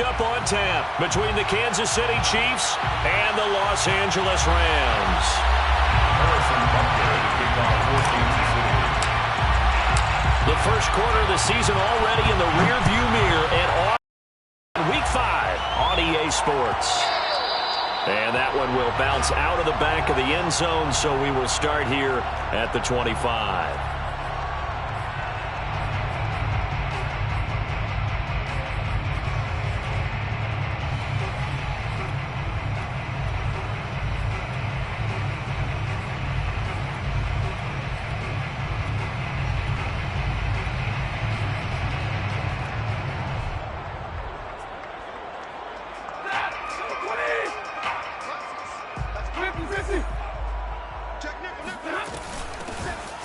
Up on tap between the Kansas City Chiefs and the Los Angeles Rams. The first quarter of the season already in the rearview mirror and Week 5 on EA Sports. And that one will bounce out of the back of the end zone, so we will start here at the 25.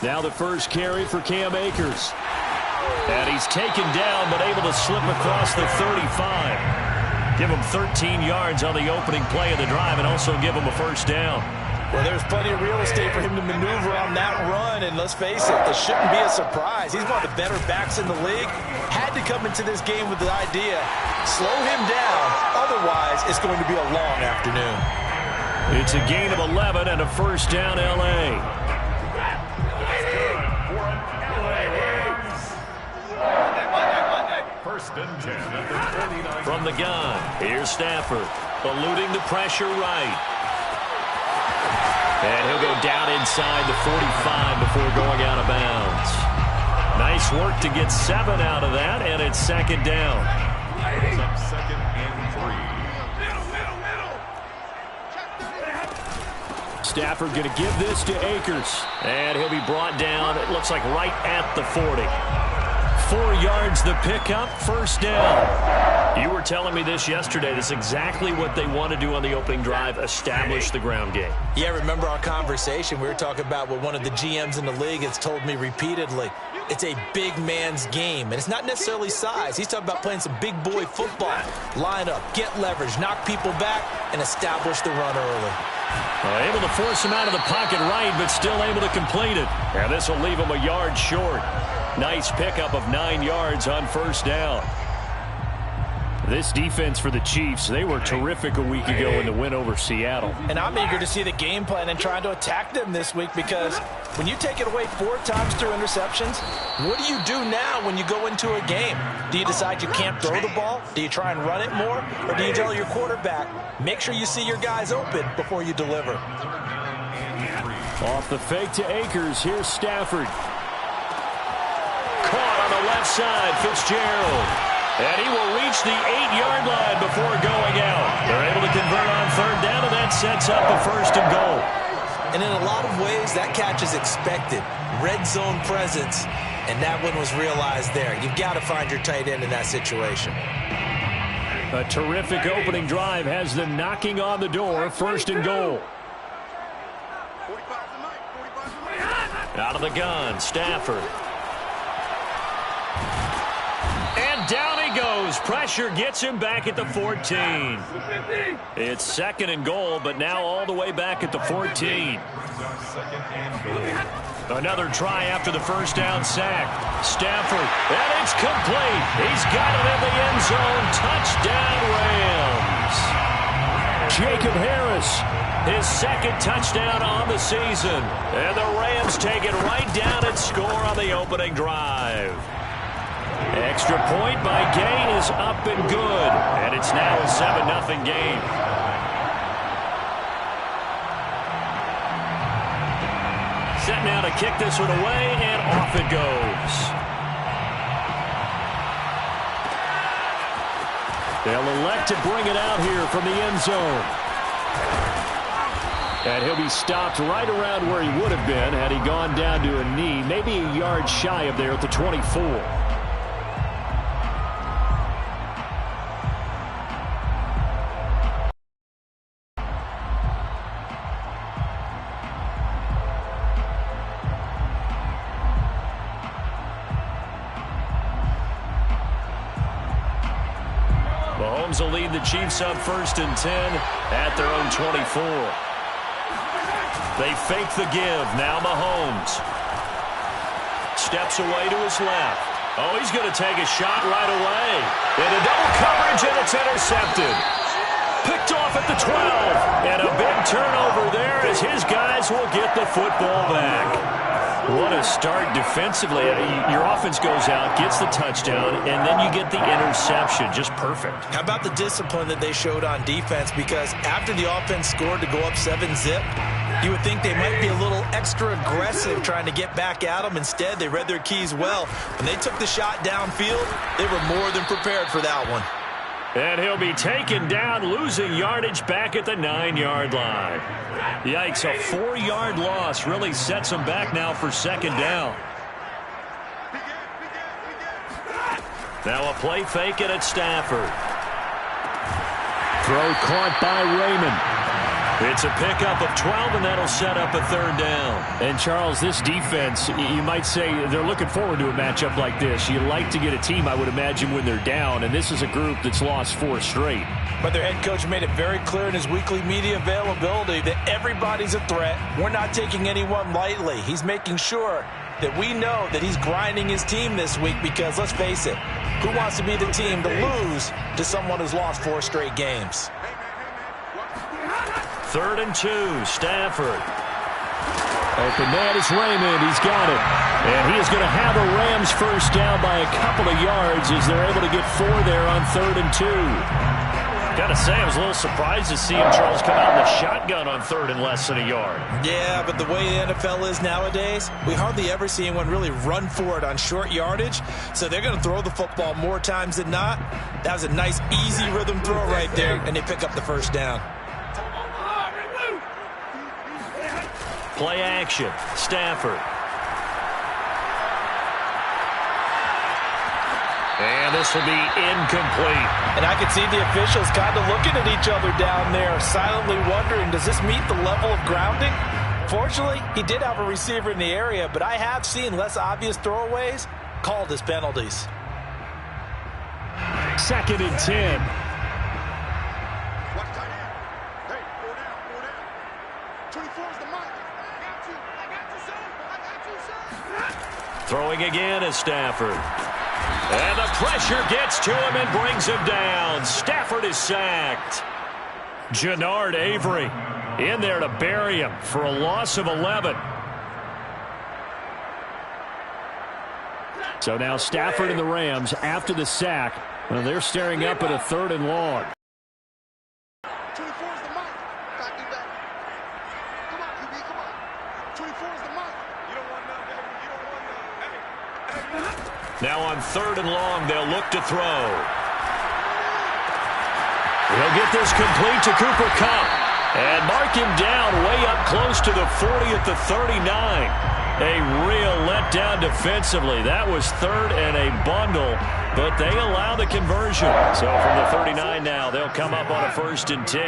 Now the first carry for Cam Akers. And he's taken down but able to slip across the 35. Give him 13 yards on the opening play of the drive and also give him a first down. Well, there's plenty of real estate for him to maneuver on that run, and let's face it, this shouldn't be a surprise. He's one of the better backs in the league. Had to come into this game with the idea, slow him down, otherwise it's going to be a long afternoon. It's a gain of 11 and a first down, L.A. From the gun, here's Stafford, eluding the pressure right. And he'll go down inside the 45 before going out of bounds. Nice work to get 7 out of that, and it's second down. It's up second and 3. Stafford going to give this to Akers. And he'll be brought down, it looks like right at the 40. 4 yards the pickup, first down. You were telling me this yesterday. This is exactly what they want to do on the opening drive, establish the ground game. Yeah, remember our conversation? We were talking about what one of the GMs in the league has told me repeatedly. It's a big man's game, and it's not necessarily size. He's talking about playing some big boy football. Line up, get leverage, knock people back, and establish the run early. Able to force him out of the pocket right, but still able to complete it. And this will leave him a yard short. Nice pickup of 9 yards on first down. This defense for the Chiefs, they were terrific a week ago in the win over Seattle. And I'm eager to see the game plan and trying to attack them this week, because when you take it away 4 times through interceptions, what do you do now when you go into a game? Do you decide you can't throw the ball? Do you try and run it more? Or do you tell your quarterback, make sure you see your guys open before you deliver? Off the fake to Akers, here's Stafford. Caught on the left side, Fitzgerald. And he will reach the 8-yard line before going out. They're able to convert on third down, and that sets up a first and goal. And in a lot of ways, that catch is expected. Red zone presence, and that one was realized there. You've got to find your tight end in that situation. A terrific opening drive has them knocking on the door, first and goal. Out of the gun, Stafford. And down he goes. Pressure gets him back at the 14. It's second and goal, but now all the way back at the 14. Another try after the first down sack. Stafford, and it's complete. He's got it in the end zone. Touchdown, Rams. Jacob Harris, his second touchdown on the season. And the Rams take it right down and score on the opening drive. Extra point by Gay is up and good. And it's now a 7-0 game. Set now to kick this one away, and off it goes. They'll elect to bring it out here from the end zone. And he'll be stopped right around where he would have been had he gone down to a knee, maybe a yard shy of there at the 24. Mahomes will lead the Chiefs up first and 10 at their own 24. They fake the give. Now Mahomes steps away to his left. Oh, he's going to take a shot right away. And a Double coverage, and it's intercepted. Picked off at the 12. And a big turnover there as his guys will get the football back. What a start defensively. Your offense goes out, gets the touchdown, and then you get the interception. Just perfect. How about the discipline that they showed on defense? Because after the offense scored to go up 7-zip, you would think they might be a little extra aggressive trying to get back at them. Instead, they read their keys well. When they took the shot downfield, they were more than prepared for that one. And he'll be taken down, losing yardage back at the 9-yard line. Yikes, a 4-yard loss really sets him back now for second down. Now a play fake it at Stafford. Throw caught by Raymond. It's a pickup of 12, and that'll set up a third down. And, Charles, this defense, you might say they're looking forward to a matchup like this. You like to get a team, I would imagine, when they're down, and this is a group that's lost 4 straight. But their head coach made it very clear in his weekly media availability that everybody's a threat. We're not taking anyone lightly. He's making sure that we know that he's grinding his team this week because, let's face it, who wants to be the team to lose to someone who's lost 4 straight games? 3rd and 2, Stafford. Open man is Raymond. He's got it. And he is going to have a Rams first down by a couple of yards as they're able to get 4 there on 3rd and 2. Got to say, I was a little surprised to see him, Charles, come out in the shotgun on 3rd and less than a yard. Yeah, but the way the NFL is nowadays, we hardly ever see anyone really run for it on short yardage. So they're going to throw the football more times than not. That was a nice, easy rhythm throw right there, and they pick up the first down. Play action, Stafford. And this will be incomplete. And I can see the officials kind of looking at each other down there, silently wondering, does this meet the level of grounding? Fortunately, he did have a receiver in the area, but I have seen less obvious throwaways called as penalties. 2nd and 10. Throwing again is Stafford. And the pressure gets to him and brings him down. Stafford is sacked. Jannard Avery in there to bury him for a loss of 11. So now Stafford and the Rams, after the sack, well, they're staring up at a 3rd and long. Now on 3rd and long, they'll look to throw. He'll get this complete to Cooper Kupp. And mark him down way up close to the 40 at the 39. A real letdown defensively. That was 3rd and a bundle, but they allow the conversion. So from the 39 now, they'll come up on a 1st and 10.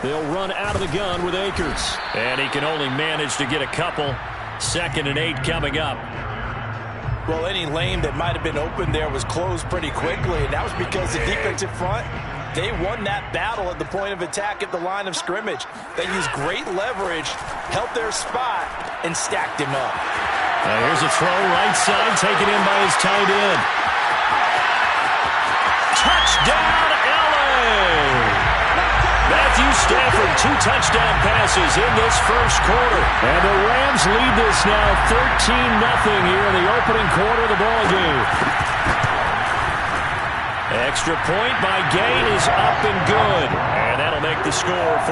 They'll run out of the gun with Akers. And he can only manage to get a couple. 2nd and 8 coming up. Well, any lane that might have been open there was closed pretty quickly, and that was because the defensive front, they won that battle at the point of attack at the line of scrimmage. They used great leverage, held their spot, and stacked him up. Here's a throw right side, taken in by his tight end. Touchdown, LA! Matthew Stafford, 2 touchdown passes in this first quarter. And the Rams lead this now 13-0 here in the opening quarter of the ballgame. Extra point by Gay is up and good. And that'll make the score 14-0.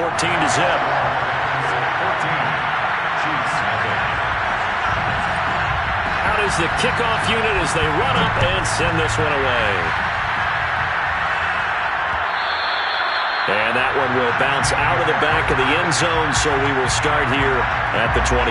Out is the kickoff unit as they run up and send this one away. And that one will bounce out of the back of the end zone, so we will start here at the 25.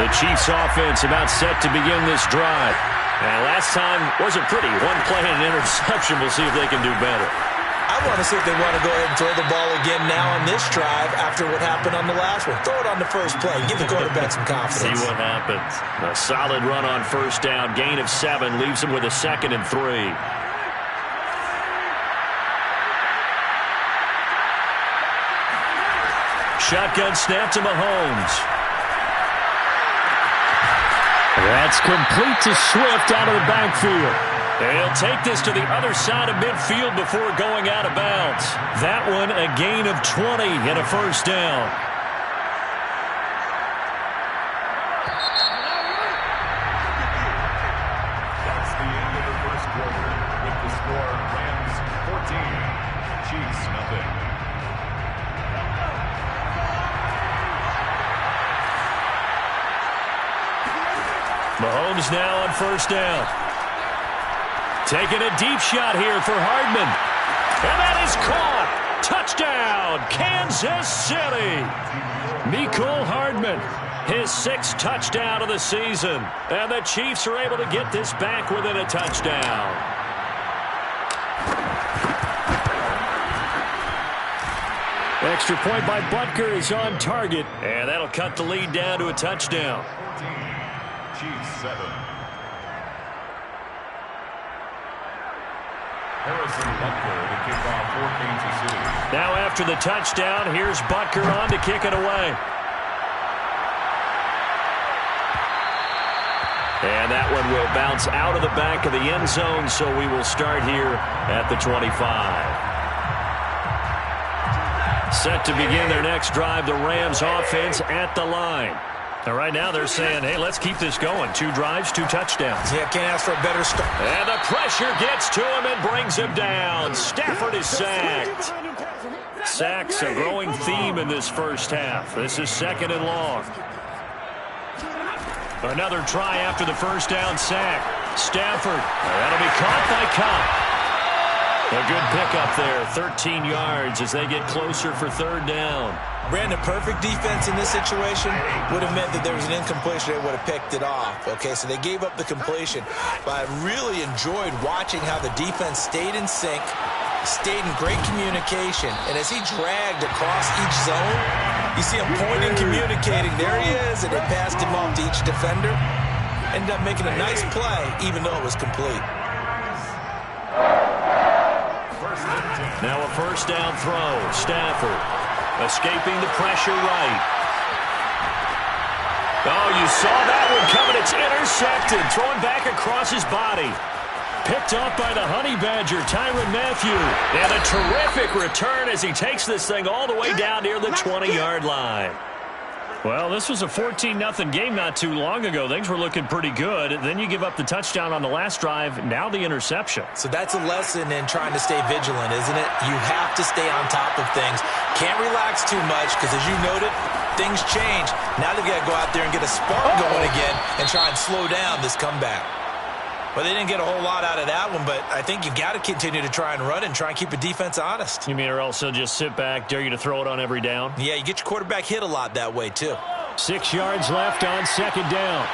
The Chiefs offense about set to begin this drive. And last time wasn't pretty. 1 play and an interception. We'll see if they can do better. I want to see if they want to go ahead and throw the ball again now on this drive after what happened on the last one. Throw it on the first play. Give the quarterback some confidence. See what happens. A solid run on first down. Gain of 7 leaves him with a 2nd and 3. Shotgun snap to Mahomes. That's complete to Swift out of the backfield. He'll take this to the other side of midfield before going out of bounds. That one a gain of 20 and a first down. That's the end of the first quarter. With the score, Rams 14, Chiefs nothing. Mahomes now on first down. Taking a deep shot here for Hardman. And that is caught. Touchdown, Kansas City. Mecole Hardman, his 6th touchdown of the season. And the Chiefs are able to get this back within a touchdown. Extra point by Butker is on target. And that'll cut the lead down to a touchdown. 14, Chiefs 7. Harrison Butker to kick off for Kansas City. Now after the touchdown, here's Butker on to kick it away. And that one will bounce out of the back of the end zone, so we will start here at the 25. Set to begin their next drive, the Rams offense at the line. And right now they're saying, hey, let's keep this going. 2 drives, 2 touchdowns. Yeah, can't ask for a better start. And the pressure gets to him and brings him down. Stafford is sacked. Sacks a growing theme in this first half. This is 2nd and long. Another try after the first down sack. Stafford. That'll be caught by Cobb. A good pickup there. 13 yards as they get closer for 3rd down. Brandon, perfect defense in this situation would have meant that there was an incompletion. They would have picked it off. Okay, so they gave up the completion. But I really enjoyed watching how the defense stayed in sync, stayed in great communication. And as he dragged across each zone, you see him pointing, communicating. There he is, and they passed him off to each defender. Ended up making a nice play, even though it was complete. Now a first down throw. Stafford escaping the pressure right. Oh, you saw that one coming. It's intercepted. Thrown back across his body. Picked up by the Honey Badger, Tyrann Mathieu. And a terrific return as he takes this thing all the way down near the 20-yard line. Well, this was a 14-0 game not too long ago. Things were looking pretty good. Then you give up the touchdown on the last drive. Now the interception. So that's a lesson in trying to stay vigilant, isn't it? You have to stay on top of things. Can't relax too much because, as you noted, things change. Now they've got to go out there and get a spark going again and try and slow down this comeback. Well, they didn't get a whole lot out of that one, but I think you got to continue to try and run and try and keep the defense honest. You mean or else they'll just sit back, dare you to throw it on every down? Yeah, you get your quarterback hit a lot that way, too. 6 yards left on 2nd down.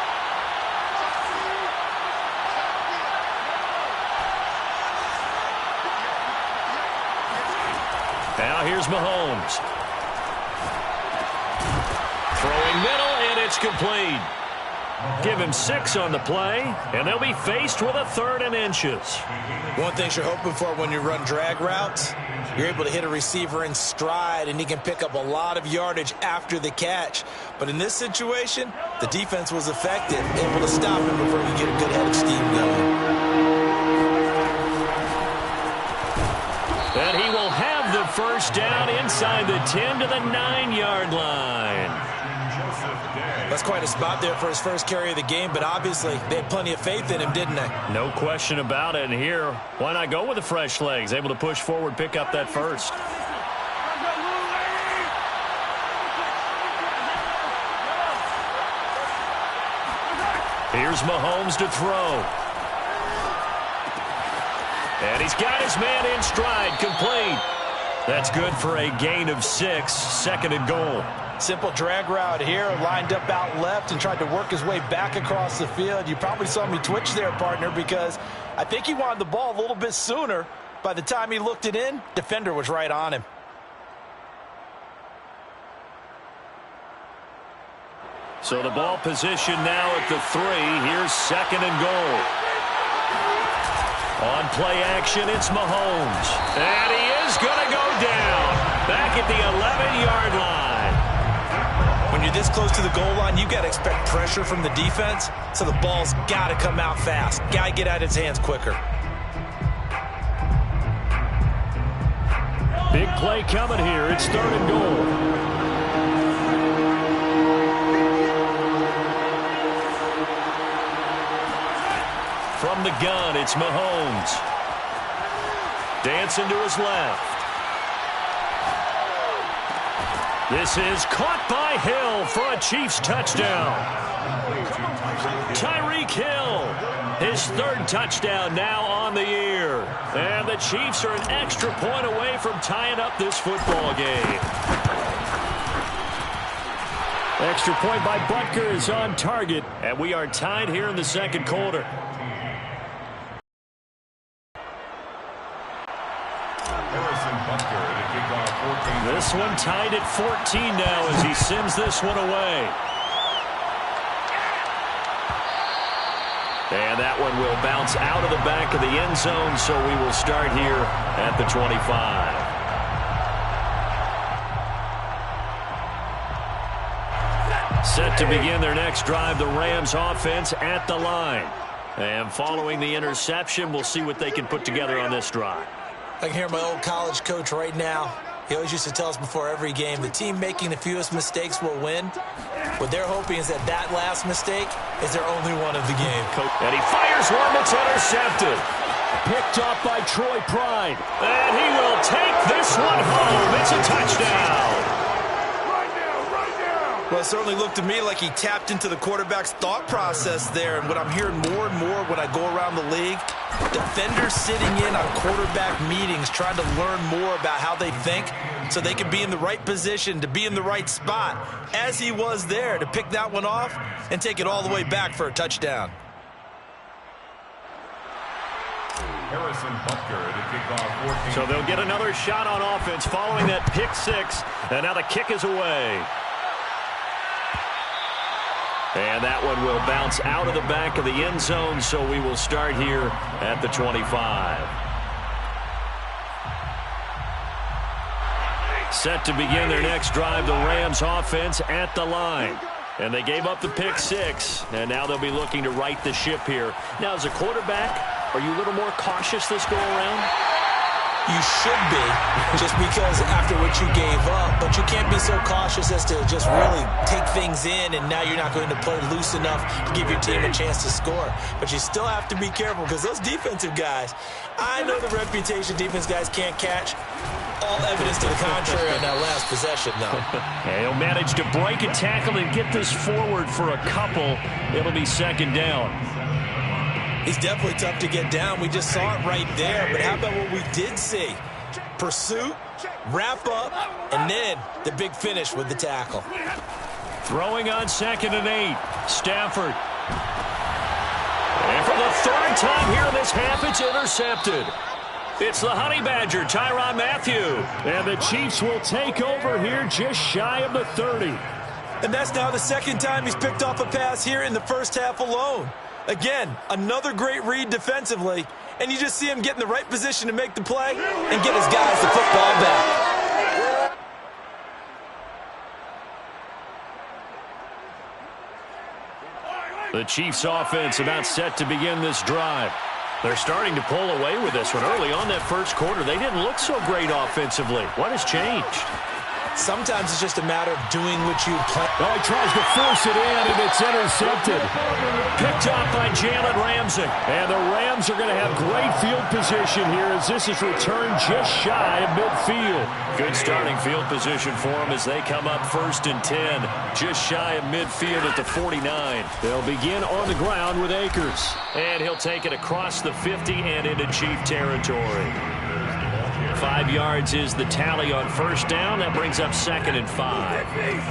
Now here's Mahomes. Throwing middle, and it's complete. Give him 6 on the play, and they'll be faced with a 3rd and inches. One thing you're hoping for when you run drag routes, you're able to hit a receiver in stride, and he can pick up a lot of yardage after the catch. But in this situation, the defense was effective, able to stop him before he could get a good head of steam going. And he will have the first down inside the 10 to the 9-yard line. That's quite a spot there for his first carry of the game, but obviously they had plenty of faith in him, didn't they? No question about it. And here, why not go with the fresh legs? Able to push forward, pick up that first. Here's Mahomes to throw. And he's got his man in stride, complete. That's good for a gain of 6, 2nd and goal. Simple drag route here, lined up out left and tried to work his way back across the field. You probably saw me twitch there, partner, because I think he wanted the ball a little bit sooner. By the time he looked it in, defender was right on him. So the ball position now at the 3. Here's 2nd and goal. On play action, it's Mahomes. And he is going to go down. Back at the 11-yard line. When you're this close to the goal line, you got to expect pressure from the defense, so the ball's got to come out fast. Got to get out of his hands quicker. Big play coming here. It's 3rd and goal. From the gun, it's Mahomes. Dancing to his left. This is caught by Hill for a Chiefs touchdown. Tyreek Hill, his 3rd touchdown now on the year. And the Chiefs are an extra point away from tying up this football game. Extra point by Butker is on target, and we are tied here in the 2nd quarter. This one tied at 14 now as he sends this one away. And that one will bounce out of the back of the end zone, so we will start here at the 25. Set to begin their next drive, the Rams offense at the line. And following the interception, we'll see what they can put together on this drive. I can hear my old college coach right now. He always used to tell us before every game, the team making the fewest mistakes will win. What they're hoping is that that last mistake is their only one of the game. And he fires one that's intercepted. Picked off by Troy Pride. And he will take this one home. It's a touchdown. Well, it certainly looked to me like he tapped into the quarterback's thought process there. And what I'm hearing more and more when I go around the league, defenders sitting in on quarterback meetings trying to learn more about how they think so they can be in the right position to be in the right spot, as he was there to pick that one off and take it all the way back for a touchdown. Harrison Butker to kick off 14. So they'll get another shot on offense following that pick 6. And now the kick is away. And that one will bounce out of the back of the end zone, so we will start here at the 25. Set to begin their next drive, the Rams offense at the line. And they gave up the pick 6, and now they'll be looking to right the ship here. Now, as a quarterback, are you a little more cautious this go-around? You should be, just because after what you gave up, but you can't be so cautious as to just really take things in, and now you're not going to play loose enough to give your team a chance to score. But you still have to be careful, because those defensive guys, I know the reputation defense guys can't catch. All evidence to the contrary on that last possession, though. And he'll manage to break a tackle and get this forward for a couple. It'll be 2nd down. He's definitely tough to get down. We just saw it right there. But how about what we did see? Pursuit, wrap up, and then the big finish with the tackle. Throwing on 2nd and 8. Stafford. And for the 3rd time here in this half, it's intercepted. It's the Honey Badger, Tyrann Mathieu. And the Chiefs will take over here just shy of the 30. And that's now the 2nd time he's picked off a pass here in the first half alone. Again, another great read defensively, and you just see him get in the right position to make the play and get his guys the football back. The Chiefs offense about set to begin this drive. They're starting to pull away with this one. Early on that first quarter, they didn't look so great offensively. What has changed? Sometimes it's just a matter of doing what you plan. Oh, he tries to force it in, and it's intercepted. Picked off by Jalen Ramsey. And the Rams are going to have great field position here as this is returned just shy of midfield. Good starting field position for them as they come up 1st and 10. Just shy of midfield at the 49. They'll begin on the ground with Akers. And he'll take it across the 50 and into Chief territory. 5 yards is the tally on 1st down. That brings up 2nd and 5. Brings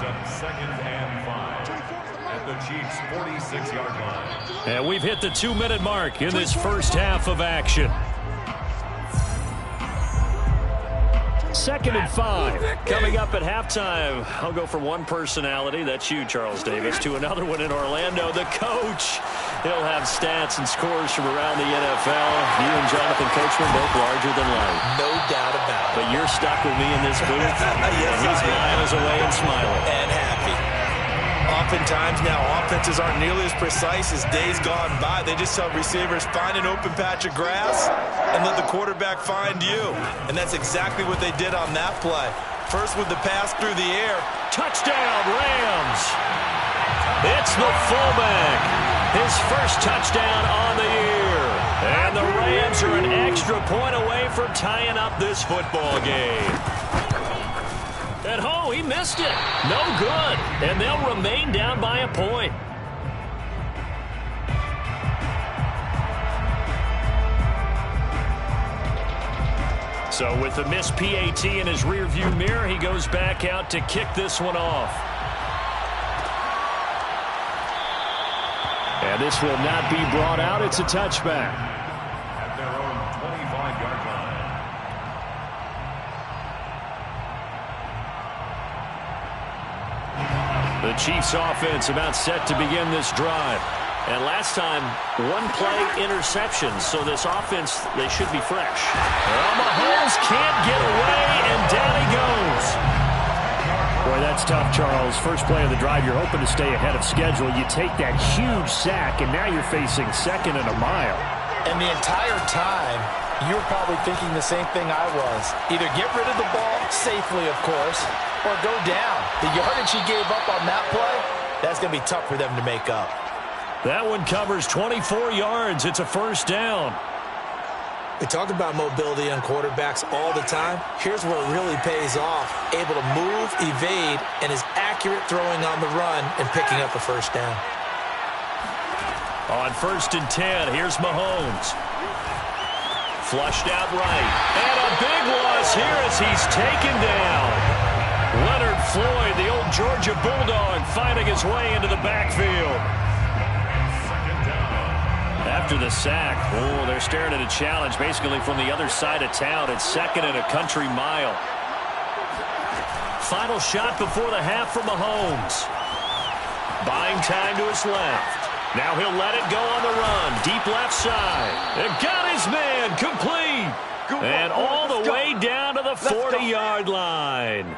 up 2nd and 5 at the Chiefs' 46-yard line. And we've hit the 2-minute mark in this first half of action. 2nd and 5. Coming up at halftime, I'll go from one personality, that's you, Charles Davis, to another one in Orlando, the coach. He'll have stats and scores from around the NFL. You and Jonathan Coachman both larger than life. No doubt about it. But you're stuck with me in this booth. Yes, and he's miles away and smiling. And happy. Oftentimes now, offenses aren't nearly as precise as days gone by. They just tell receivers, find an open patch of grass and let the quarterback find you. And that's exactly what they did on that play. First with the pass through the air. Touchdown, Rams! It's the fullback. His first touchdown on the year. And the Rams are an extra point away from tying up this football game. At home, he missed it. No good. And they'll remain down by a point. So with the missed PAT in his rearview mirror, he goes back out to kick this one off. And this will not be brought out. It's a touchback. At their own 25-yard line. The Chiefs offense about set to begin this drive. And last time, one play interception. So this offense, they should be fresh. Well, Mahomes can't get away, and down he goes. Boy, that's tough, Charles. First play of the drive, you're hoping to stay ahead of schedule. You take that huge sack, and now you're facing second and a mile. And the entire time, you're probably thinking the same thing I was. Either get rid of the ball, safely of course, or go down. The yardage he gave up on that play, that's going to be tough for them to make up. That one covers 24 yards. It's a first down. We talk about mobility on quarterbacks all the time. Here's where it really pays off. Able to move, evade, and is accurate throwing on the run and picking up a first down. On 1st and 10, here's Mahomes. Flushed out right. And a big loss here as he's taken down. Leonard Floyd, the old Georgia Bulldog, finding his way into the backfield. After the sack, they're staring at a challenge basically from the other side of town. It's second and a country mile. Final shot before the half for Mahomes. Buying time to his left. Now he'll let it go on the run. Deep left side. And got his man complete. And all the way down to the 40-yard line.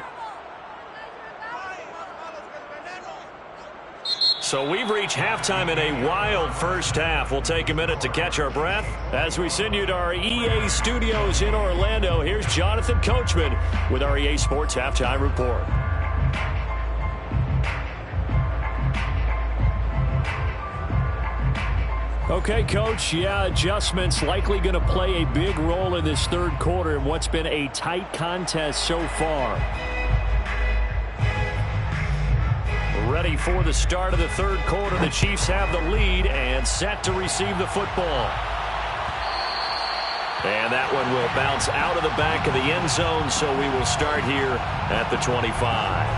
So we've reached halftime in a wild first half. We'll take a minute to catch our breath as we send you to our EA studios in Orlando. Here's Jonathan Coachman with our EA Sports Halftime Report. Okay, Coach, adjustments likely going to play a big role in this third quarter in what's been a tight contest so far. Ready for the start of the third quarter. The Chiefs have the lead and set to receive the football. And that one will bounce out of the back of the end zone, so we will start here at the 25.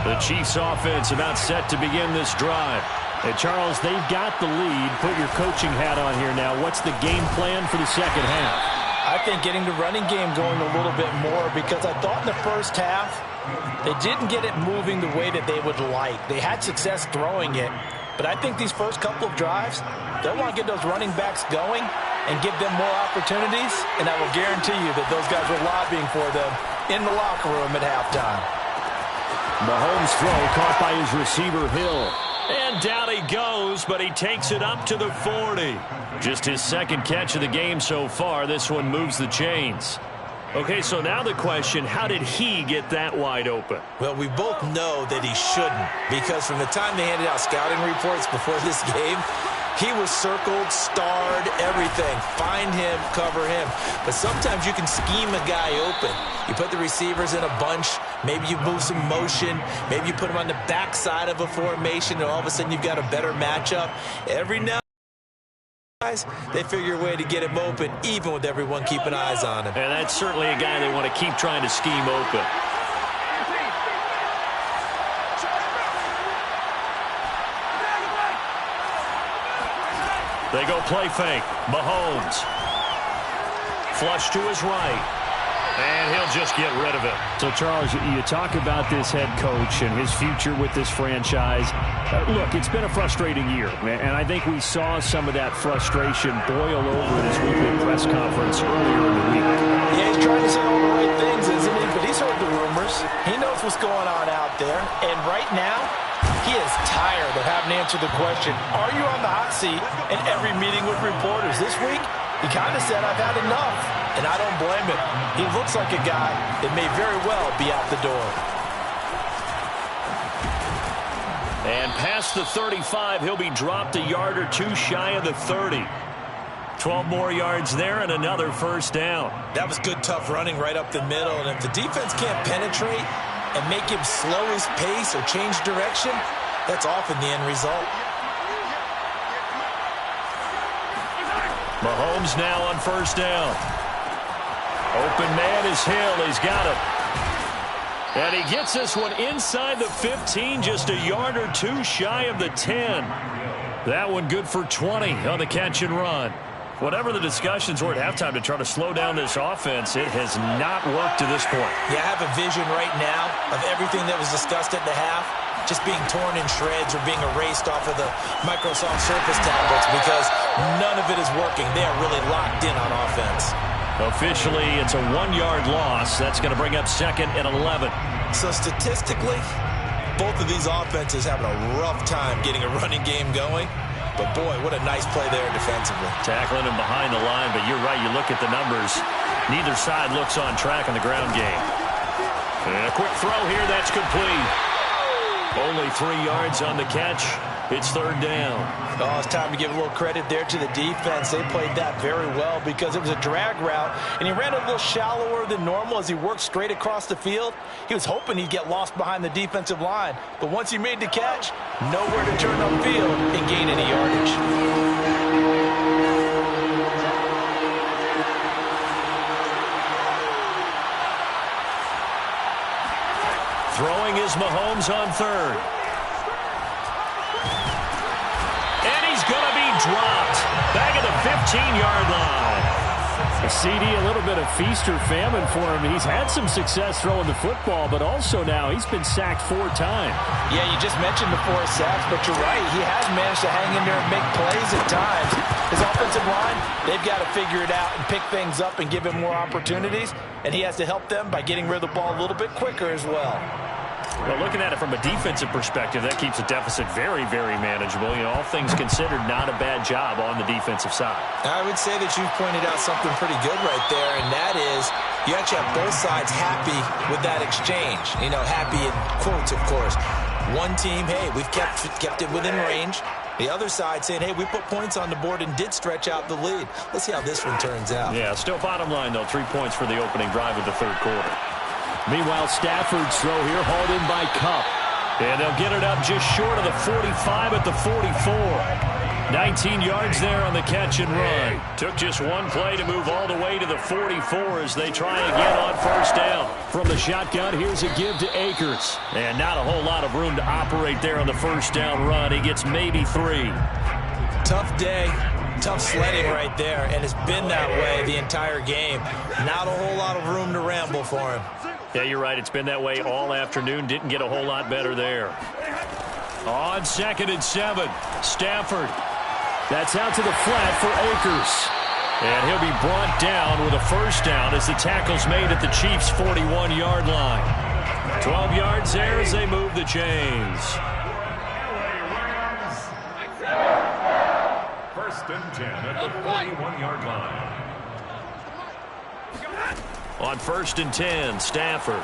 The Chiefs offense about set to begin this drive. Hey, Charles, they've got the lead. Put your coaching hat on here now. What's the game plan for the second half? I think getting the running game going a little bit more, because I thought in the first half they didn't get it moving the way that they would like. They had success throwing it, but I think these first couple of drives, they'll want to get those running backs going and give them more opportunities, and I will guarantee you that those guys were lobbying for them in the locker room at halftime. Mahomes' throw caught by his receiver, Hill. And down he goes, but he takes it up to the 40. Just his second catch of the game so far. This one moves the chains. Okay, so now the question, how did he get that wide open? Well, we both know that he shouldn't, because from the time they handed out scouting reports before this game, he was circled, starred, everything. Find him, cover him. But sometimes you can scheme a guy open. You put the receivers in a bunch. Maybe you move some motion. Maybe you put them on the backside of a formation, and all of a sudden you've got a better matchup. Every now and then, they figure a way to get him open, even with everyone keeping eyes on him. And that's certainly a guy they want to keep trying to scheme open. They go play fake. Mahomes. flush to his right. And he'll just get rid of it. So, Charles, you talk about this head coach and his future with this franchise. Look, it's been a frustrating year, and I think we saw some of that frustration boil over in his weekly press conference earlier in the week. Yeah, he's trying to say all the right things, isn't he? But he's heard the rumors. He knows what's going on out there. And right now, he is tired of having to answer the question, are you on the hot seat in every meeting with reporters? This week, he kind of said, I've had enough. And I don't blame him. He looks like a guy that may very well be out the door. And past the 35, he'll be dropped a yard or two shy of the 30. 12 more yards there and another first down. That was good, tough running right up the middle. And if the defense can't penetrate and make him slow his pace or change direction, that's often the end result. Mahomes now on first down. Open man is Hill. He's got it. And he gets this one inside the 15, just a yard or two shy of the 10. That one good for 20 on the catch and run. Whatever the discussions were at halftime to try to slow down this offense, it has not worked to this point. Yeah, I have a vision right now of everything that was discussed at the half just being torn in shreds or being erased off of the Microsoft Surface tablets because none of it is working. They are really locked in on offense. Officially, it's a 1-yard loss. That's going to bring up 2nd and 11. So statistically, both of these offenses having a rough time getting a running game going. But, boy, what a nice play there defensively. Tackling him behind the line, but you're right. You look at the numbers. Neither side looks on track in the ground game. And a quick throw here. That's complete. Only 3 yards on the catch. It's 3rd down. Oh, it's time to give a little credit there to the defense. They played that very well because it was a drag route, and he ran a little shallower than normal as he worked straight across the field. He was hoping he'd get lost behind the defensive line, but once he made the catch, nowhere to turn upfield and gain any yardage. Throwing is Mahomes on 3rd. And he's going to be dropped. Back at the 15-yard line. A CD, a little bit of feast or famine for him. He's had some success throwing the football, but also now he's been sacked 4 times. Yeah, you just mentioned the 4 sacks, but you're right. He has managed to hang in there and make plays at times. His offensive line, they've got to figure it out and pick things up and give him more opportunities, and he has to help them by getting rid of the ball a little bit quicker as well. Well, looking at it from a defensive perspective, that keeps the deficit very, very manageable. You know, all things considered, not a bad job on the defensive side. I would say that you've pointed out something pretty good right there, and that is you actually have both sides happy with that exchange. You know, happy in quotes, of course. One team, hey, we've kept it within range. The other side saying, hey, we put points on the board and did stretch out the lead. Let's see how this one turns out. Yeah, still bottom line, though, 3 points for the opening drive of the 3rd quarter. Meanwhile, Stafford's throw here hauled in by Kupp. And they'll get it up just short of the 45 at the 44. 19 yards there on the catch and run. Took just one play to move all the way to the 44 as they try again on first down. From the shotgun, here's a give to Akers. And not a whole lot of room to operate there on the first down run. He gets maybe 3. Tough day. Tough sledding right there, and it's been that way the entire game. Not a whole lot of room to ramble for him. Yeah, you're right. It's been that way all afternoon. Didn't get a whole lot better there. On 2nd and 7, Stafford. That's out to the flat for Akers. And he'll be brought down with a first down as the tackle's made at the Chiefs' 41-yard line. 12 yards there as they move the chains. 1st and 10 at the 41-yard line. On 1st and 10, Stafford.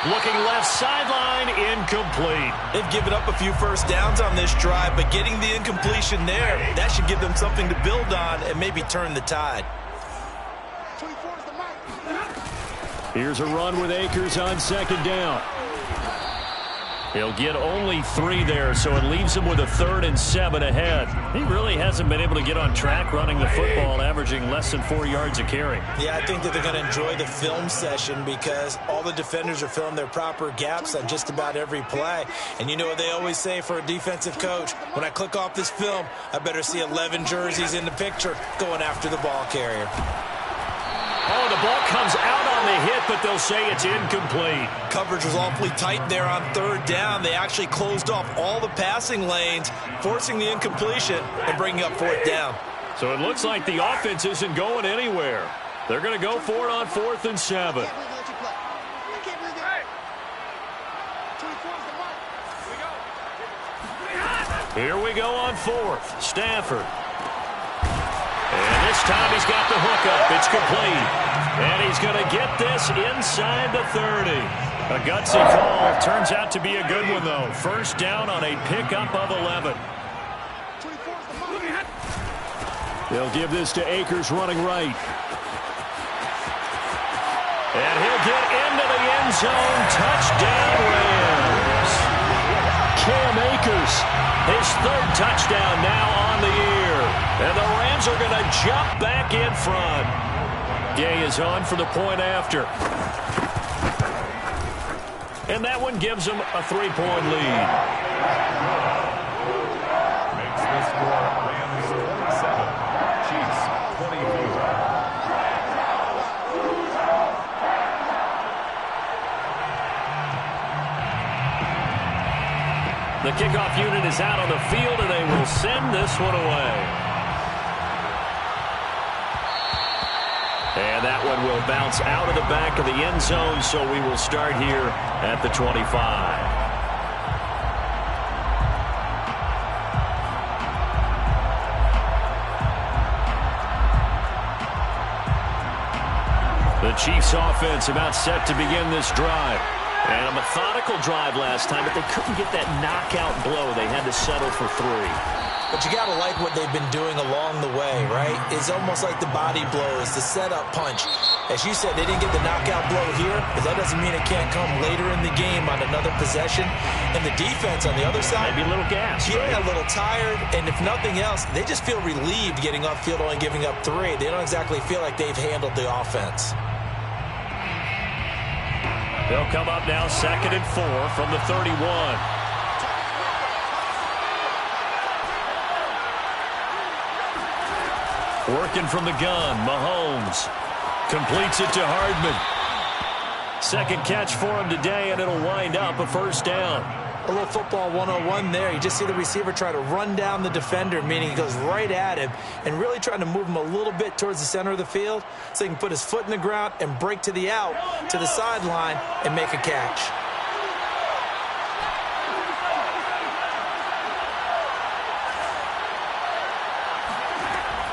Looking left sideline, incomplete. They've given up a few first downs on this drive, but getting the incompletion there, that should give them something to build on and maybe turn the tide. Here's a run with Akers on 2nd down. He'll get only 3 there, so it leaves him with a 3rd and 7 ahead. He really hasn't been able to get on track running the football, averaging less than 4 yards a carry. Yeah, I think that they're going to enjoy the film session because all the defenders are filling their proper gaps on just about every play. And you know what they always say for a defensive coach? When I click off this film, I better see 11 jerseys in the picture going after the ball carrier. Oh, the ball comes out on the hit, but they'll say it's incomplete. Coverage was awfully tight there on 3rd down. They actually closed off all the passing lanes, forcing the incompletion and bringing up 4th down. So it looks like the offense isn't going anywhere. They're going to go for it on 4th and 7. Here we go on 4th. Stafford. And this time he's got the hookup. It's complete. And he's going to get this inside the 30. A gutsy call. Turns out to be a good one, though. 1st down on a pickup of 11. They'll give this to Akers running right. And he'll get into the end zone. Touchdown, Rams. Cam Akers, his 3rd touchdown now on the year. And the Rams are going to jump back in front. Gay is on for the point after. And that one gives them a 3-point lead. Makes the score Rams 27, Chiefs 24. The kickoff unit is out on the field, and they will send this one away. And that one will bounce out of the back of the end zone, so we will start here at the 25. The Chiefs offense about set to begin this drive. And a methodical drive last time, but they couldn't get that knockout blow. They had to settle for 3. But you got to like what they've been doing along the way, right? It's almost like the body blows, the setup punch. As you said, they didn't get the knockout blow here, but that doesn't mean it can't come later in the game on another possession. And the defense on the other side, maybe a little gas. Yeah, right? a little tired. And if nothing else, they just feel relieved getting upfield, only giving up 3. They don't exactly feel like they've handled the offense. They'll come up now 2nd and 4 from the 31. Working from the gun, Mahomes completes it to Hardman. 2nd catch for him today, and it'll wind up a 1st down. A little football 101 there. You just see the receiver try to run down the defender, meaning he goes right at him and really trying to move him a little bit towards the center of the field so he can put his foot in the ground and break to the out, to the sideline, and make a catch.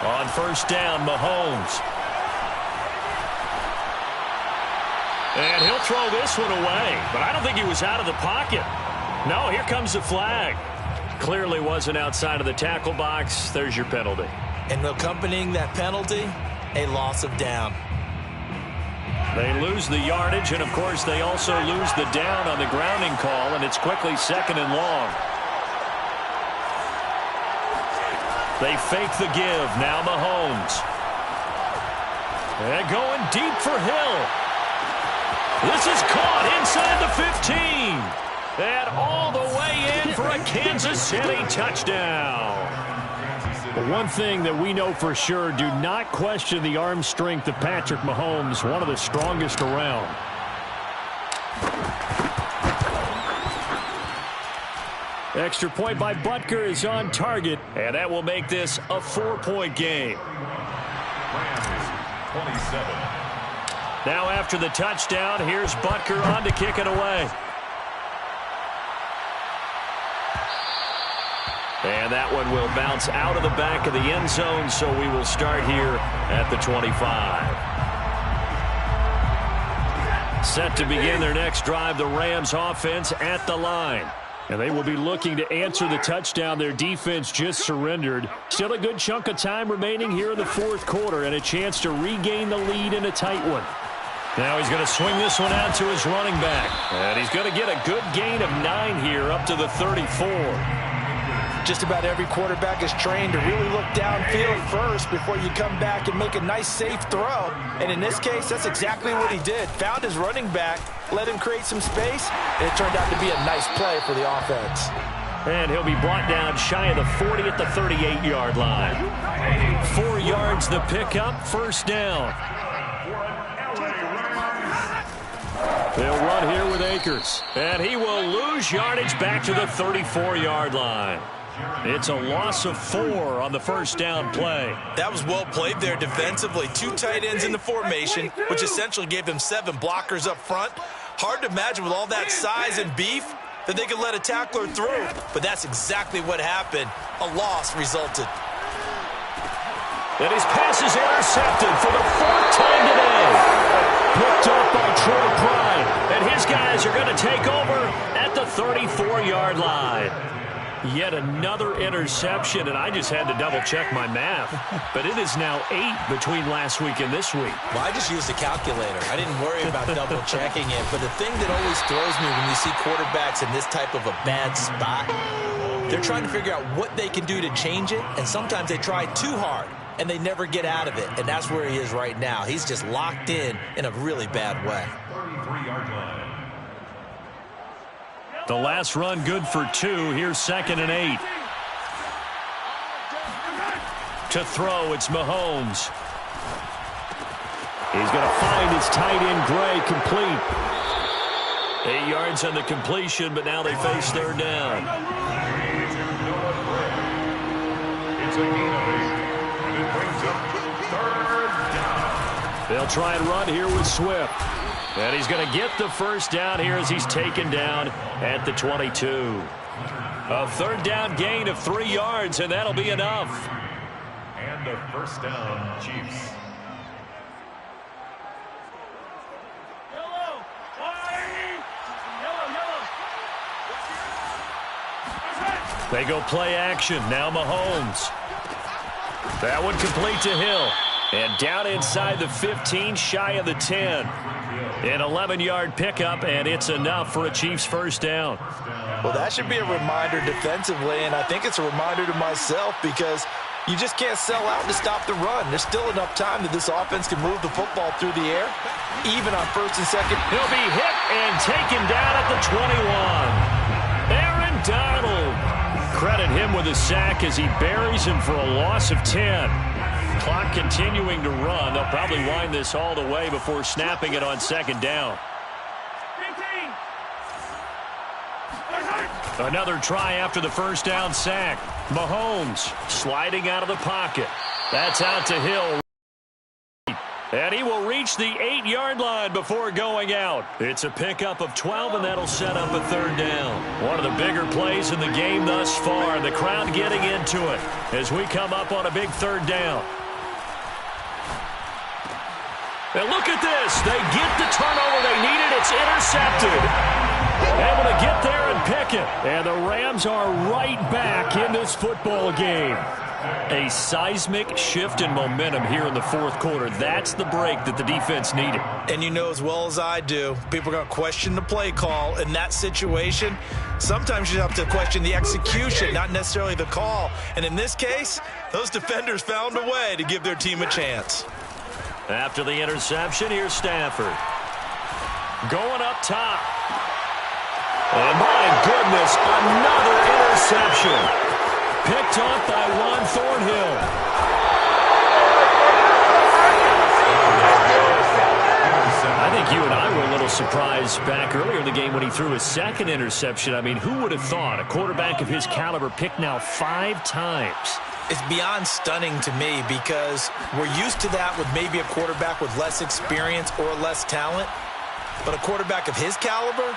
On 1st down, Mahomes. And he'll throw this one away, but I don't think he was out of the pocket. No, here comes the flag. Clearly wasn't outside of the tackle box. There's your penalty. And accompanying that penalty, a loss of down. They lose the yardage, and, of course, they also lose the down on the grounding call, and it's quickly 2nd and long. They fake the give. Now Mahomes. And going deep for Hill. This is caught inside the 15. And all the way in for a Kansas City touchdown. But one thing that we know for sure, do not question the arm strength of Patrick Mahomes, one of the strongest around. Extra point by Butker is on target, and that will make this a 4-point game. Rams 27. Now after the touchdown, here's Butker on to kick it away. And that one will bounce out of the back of the end zone, so we will start here at the 25. Set to begin their next drive, the Rams offense at the line. And they will be looking to answer the touchdown their defense just surrendered. Still a good chunk of time remaining here in the 4th quarter and a chance to regain the lead in a tight one. Now he's going to swing this one out to his running back. And he's going to get a good gain of 9 here up to the 34. Just about every quarterback is trained to really look downfield first before you come back and make a nice, safe throw. And in this case, that's exactly what he did. Found his running back, let him create some space, and it turned out to be a nice play for the offense. And he'll be brought down shy of the 40 at the 38-yard line. 4 yards the pickup, first down. They'll run here with Akers. And he will lose yardage back to the 34-yard line. It's a loss of 4 on the first down play. That was well played there defensively. 2 tight ends in the formation, which essentially gave them 7 blockers up front. Hard to imagine with all that size and beef that they could let a tackler through. But that's exactly what happened. A loss resulted. And his pass is intercepted for the 4th time today. Picked up by Troy Pride. And his guys are going to take over at the 34-yard line. Yet another interception, and I just had to double-check my math. But it is now 8 between last week and this week. Well, I just used a calculator. I didn't worry about double-checking it. But the thing that always throws me when you see quarterbacks in this type of a bad spot, they're trying to figure out what they can do to change it, and sometimes they try too hard, and they never get out of it. And that's where he is right now. He's just locked in a really bad way. 33-yard line. The last run good for 2. Here's 2nd and 8. To throw, it's Mahomes. He's going to find his tight end, Gray, complete. 8 yards on the completion, but now they face 3rd down. It's a gain of 8, and it brings up 3rd down. They'll try and run here with Swift. And he's going to get the first down here as he's taken down at the 22. A 3rd down gain of 3 yards, and that'll be enough. And a first down, Chiefs. They go play action. Now Mahomes. That one complete to Hill. And down inside the 15, shy of the 10. An 11-yard pickup, and it's enough for a Chiefs first down. Well, that should be a reminder defensively, and I think it's a reminder to myself because you just can't sell out to stop the run. There's still enough time that this offense can move the football through the air, even on 1st and 2nd. He'll be hit and taken down at the 21. Aaron Donald. Credit him with a sack as he buries him for a loss of 10. Clock continuing to run. They'll probably wind this all the way before snapping it on 2nd down. Another try after the first down sack. Mahomes sliding out of the pocket. That's out to Hill. And he will reach the 8-yard line before going out. It's a pickup of 12, and that'll set up a 3rd down. One of the bigger plays in the game thus far. The crowd getting into it as we come up on a big 3rd down. And look at this. They get the turnover they needed. It's intercepted. Able to get there and pick it. And the Rams are right back in this football game. A seismic shift in momentum here in the 4th quarter. That's the break that the defense needed. And you know as well as I do, people are going to question the play call in that situation. Sometimes you have to question the execution, not necessarily the call. And in this case, those defenders found a way to give their team a chance. After the interception, here's Stafford. Going up top. And my goodness, another interception. Picked off by Juan Thornhill. I think you and I were a little surprised back earlier in the game when he threw his 2nd interception. I mean, who would have thought a quarterback of his caliber picked now 5 times? It's beyond stunning to me because we're used to that with maybe a quarterback with less experience or less talent. But a quarterback of his caliber,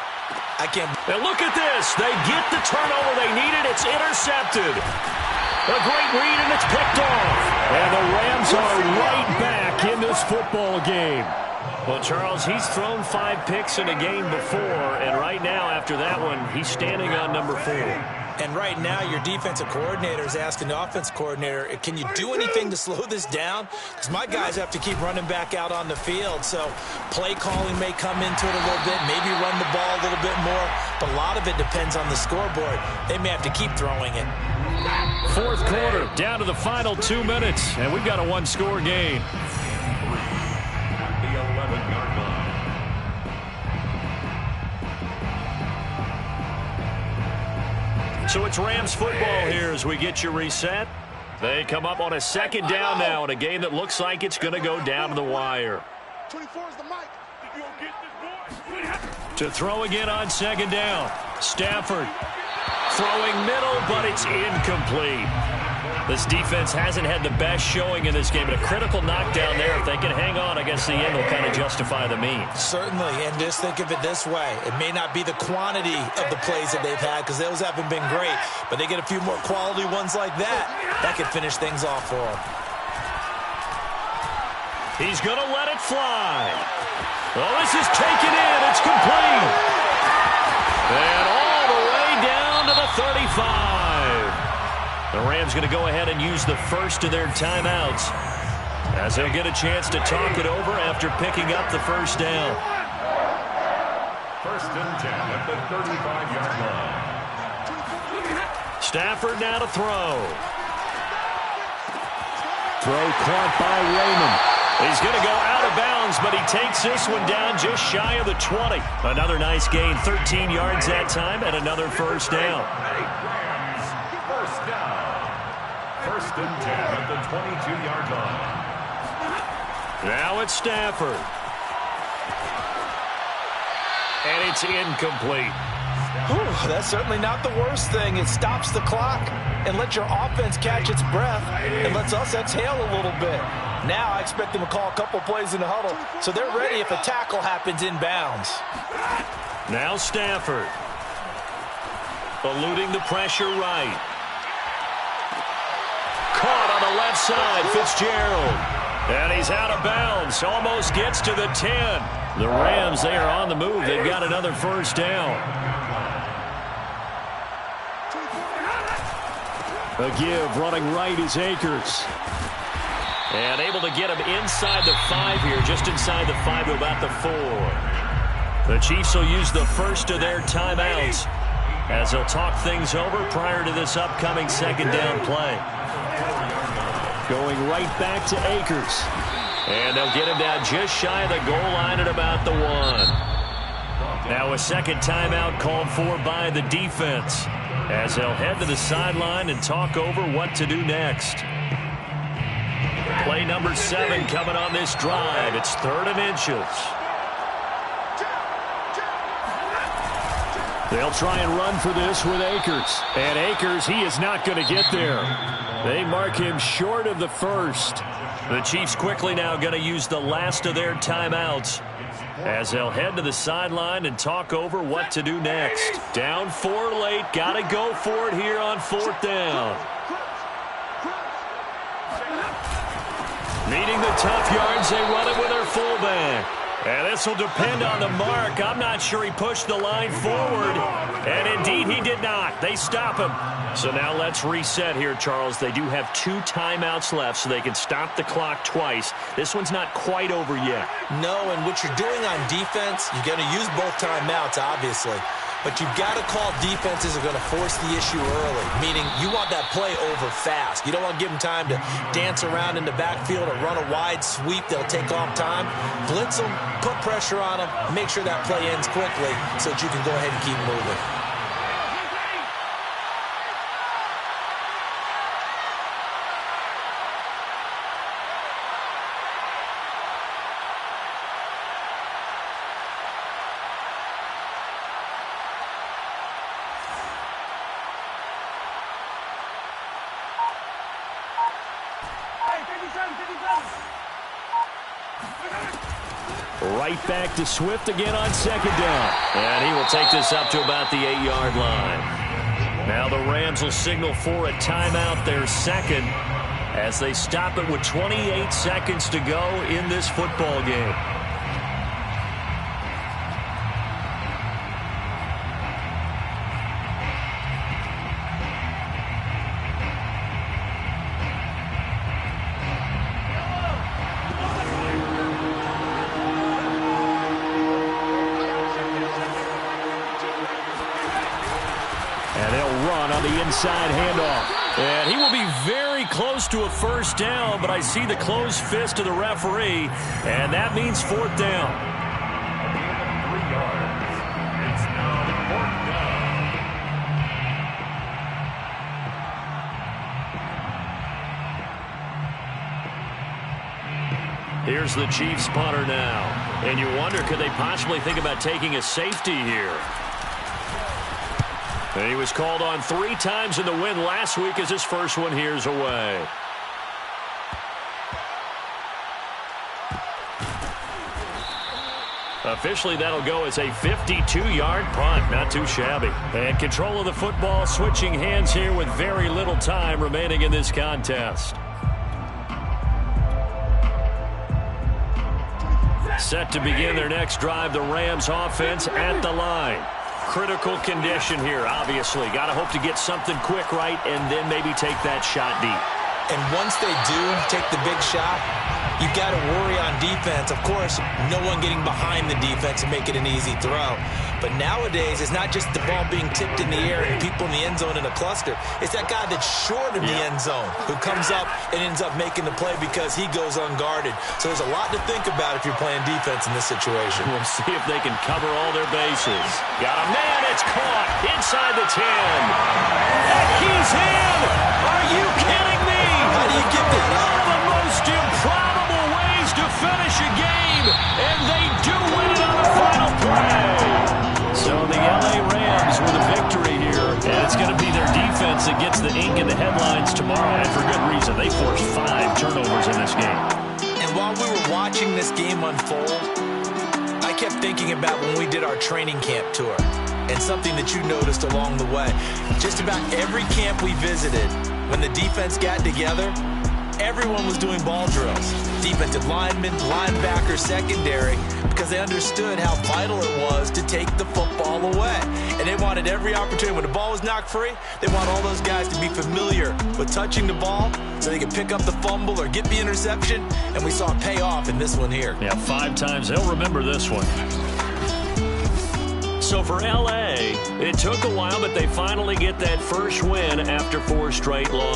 I can't. And look at this. They get the turnover they needed. It's intercepted. A great read, and it's picked off. And the Rams are right back in this football game. Well, Charles, he's thrown 5 picks in a game before, and right now, after that one, he's standing on number 4. And right now, your defensive coordinator is asking the offense coordinator, can you do anything to slow this down? Because my guys have to keep running back out on the field. So play calling may come into it a little bit, maybe run the ball a little bit more. But a lot of it depends on the scoreboard. They may have to keep throwing it. Fourth quarter, down to the final 2 minutes, and we've got a one-score game. The 11-yard line. So it's Rams football here as we get you reset. They come up on a second down now in a game that looks like it's going to go down to the wire. 24 is the mic. To throw again on second down. Stafford throwing middle, but it's incomplete. This defense hasn't had the best showing in this game, but a critical knockdown there. If they can hang on, I guess the end will kind of justify the means. Certainly, and just think of it this way. It may not be the quantity of the plays that they've had because those haven't been great, but they get a few more quality ones like that. That can finish things off for them. He's going to let it fly. Oh, this is taken in. It's complete. And all the way down to the 35. The Rams going to go ahead and use the first of their timeouts as they'll get a chance to talk it over after picking up the first down. First and 10 at the 35-yard line. Stafford now to throw. Throw caught by Raymond. He's going to go out of bounds, but he takes this one down just shy of the 20. Another nice gain, 13 yards that time, and another first down. Rams, first down. First and 10 at the 22-yard line. Now it's Stafford. And it's incomplete. Whew, that's certainly not the worst thing. It stops the clock and lets your offense catch its breath and lets us exhale a little bit. Now I expect them to call a couple plays in the huddle so they're ready if a tackle happens inbounds. Now Stafford. Eluding the pressure right. Caught on the left side, Fitzgerald. And he's out of bounds. Almost gets to the 10. The Rams, they are on the move. They've got another first down. A give running right is Akers. And able to get him inside the 5 here, just inside the 5 to about the 4. The Chiefs will use the first of their timeouts as they'll talk things over prior to this upcoming second down play. Going right back to Akers. And they'll get him down just shy of the goal line at about the 1. Now a second timeout called for by the defense as they'll head to the sideline and talk over what to do next. Play number 7 coming on this drive. It's 3rd and inches. They'll try and run for this with Akers. And Akers, he is not going to get there. They mark him short of the first. The Chiefs quickly now going to use the last of their timeouts as they'll head to the sideline and talk over what to do next. Down 4 late. Got to go for it here on 4th down. Needing the tough yards, they run it with their fullback. And this will depend on the mark. I'm not sure he pushed the line forward. And indeed, he did not. They stop him. So now let's reset here, Charles. They do have 2 timeouts left, so they can stop the clock twice. This one's not quite over yet. No, and what you're doing on defense, you're going to use both timeouts, obviously. But you've got to call defenses are going to force the issue early, meaning you want that play over fast. You don't want to give them time to dance around in the backfield or run a wide sweep. They'll take off time. Blitz them, put pressure on them, make sure that play ends quickly so that you can go ahead and keep moving. Right back to Swift again on second down. And he will take this up to about the 8-yard line. Now the Rams will signal for a timeout, their second, as they stop it with 28 seconds to go in this football game. inside handoff. And he will be very close to a first down, but I see the closed fist of the referee, and that means fourth down. A gain of 3 yards. It's now fourth down. Here's the Chiefs punter now. And you wonder, could they possibly think about taking a safety here? And he was called on 3 times in the win last week as his first one here's away. Officially, that'll go as a 52-yard punt. Not too shabby. And control of the football switching hands here with very little time remaining in this contest. Set to begin their next drive, the Rams offense at the line. Critical condition here, obviously. Got to hope to get something quick right and then maybe take that shot deep. And once they do take the big shot, you've got to worry on defense. Of course, no one getting behind the defense and make it an easy throw. But nowadays, it's not just the ball being tipped in the air and people in the end zone in a cluster. It's that guy that's short of the end zone who comes up and ends up making the play because he goes unguarded. So there's a lot to think about if you're playing defense in this situation. We'll see if they can cover all their bases. Got a man, it's caught inside the 10. And he's in! Are you kidding me? How do you get that One up? of the most improbable ways to finish a game, and they do win it on the final play. So the L.A. Rams with a victory here, and it's going to be their defense that gets the ink in the headlines tomorrow, and for good reason. They forced 5 turnovers in this game. And while we were watching this game unfold, I kept thinking about when we did our training camp tour and something that you noticed along the way. Just about every camp we visited, when the defense got together, everyone was doing ball drills. Defensive linemen, linebackers, secondary, because they understood how vital it was to take the football away. And they wanted every opportunity. When the ball was knocked free, they want all those guys to be familiar with touching the ball so they could pick up the fumble or get the interception. And we saw it pay off in this one here. Yeah, 5 times. They'll remember this one. So for L.A., it took a while, but they finally get that first win after 4 straight losses.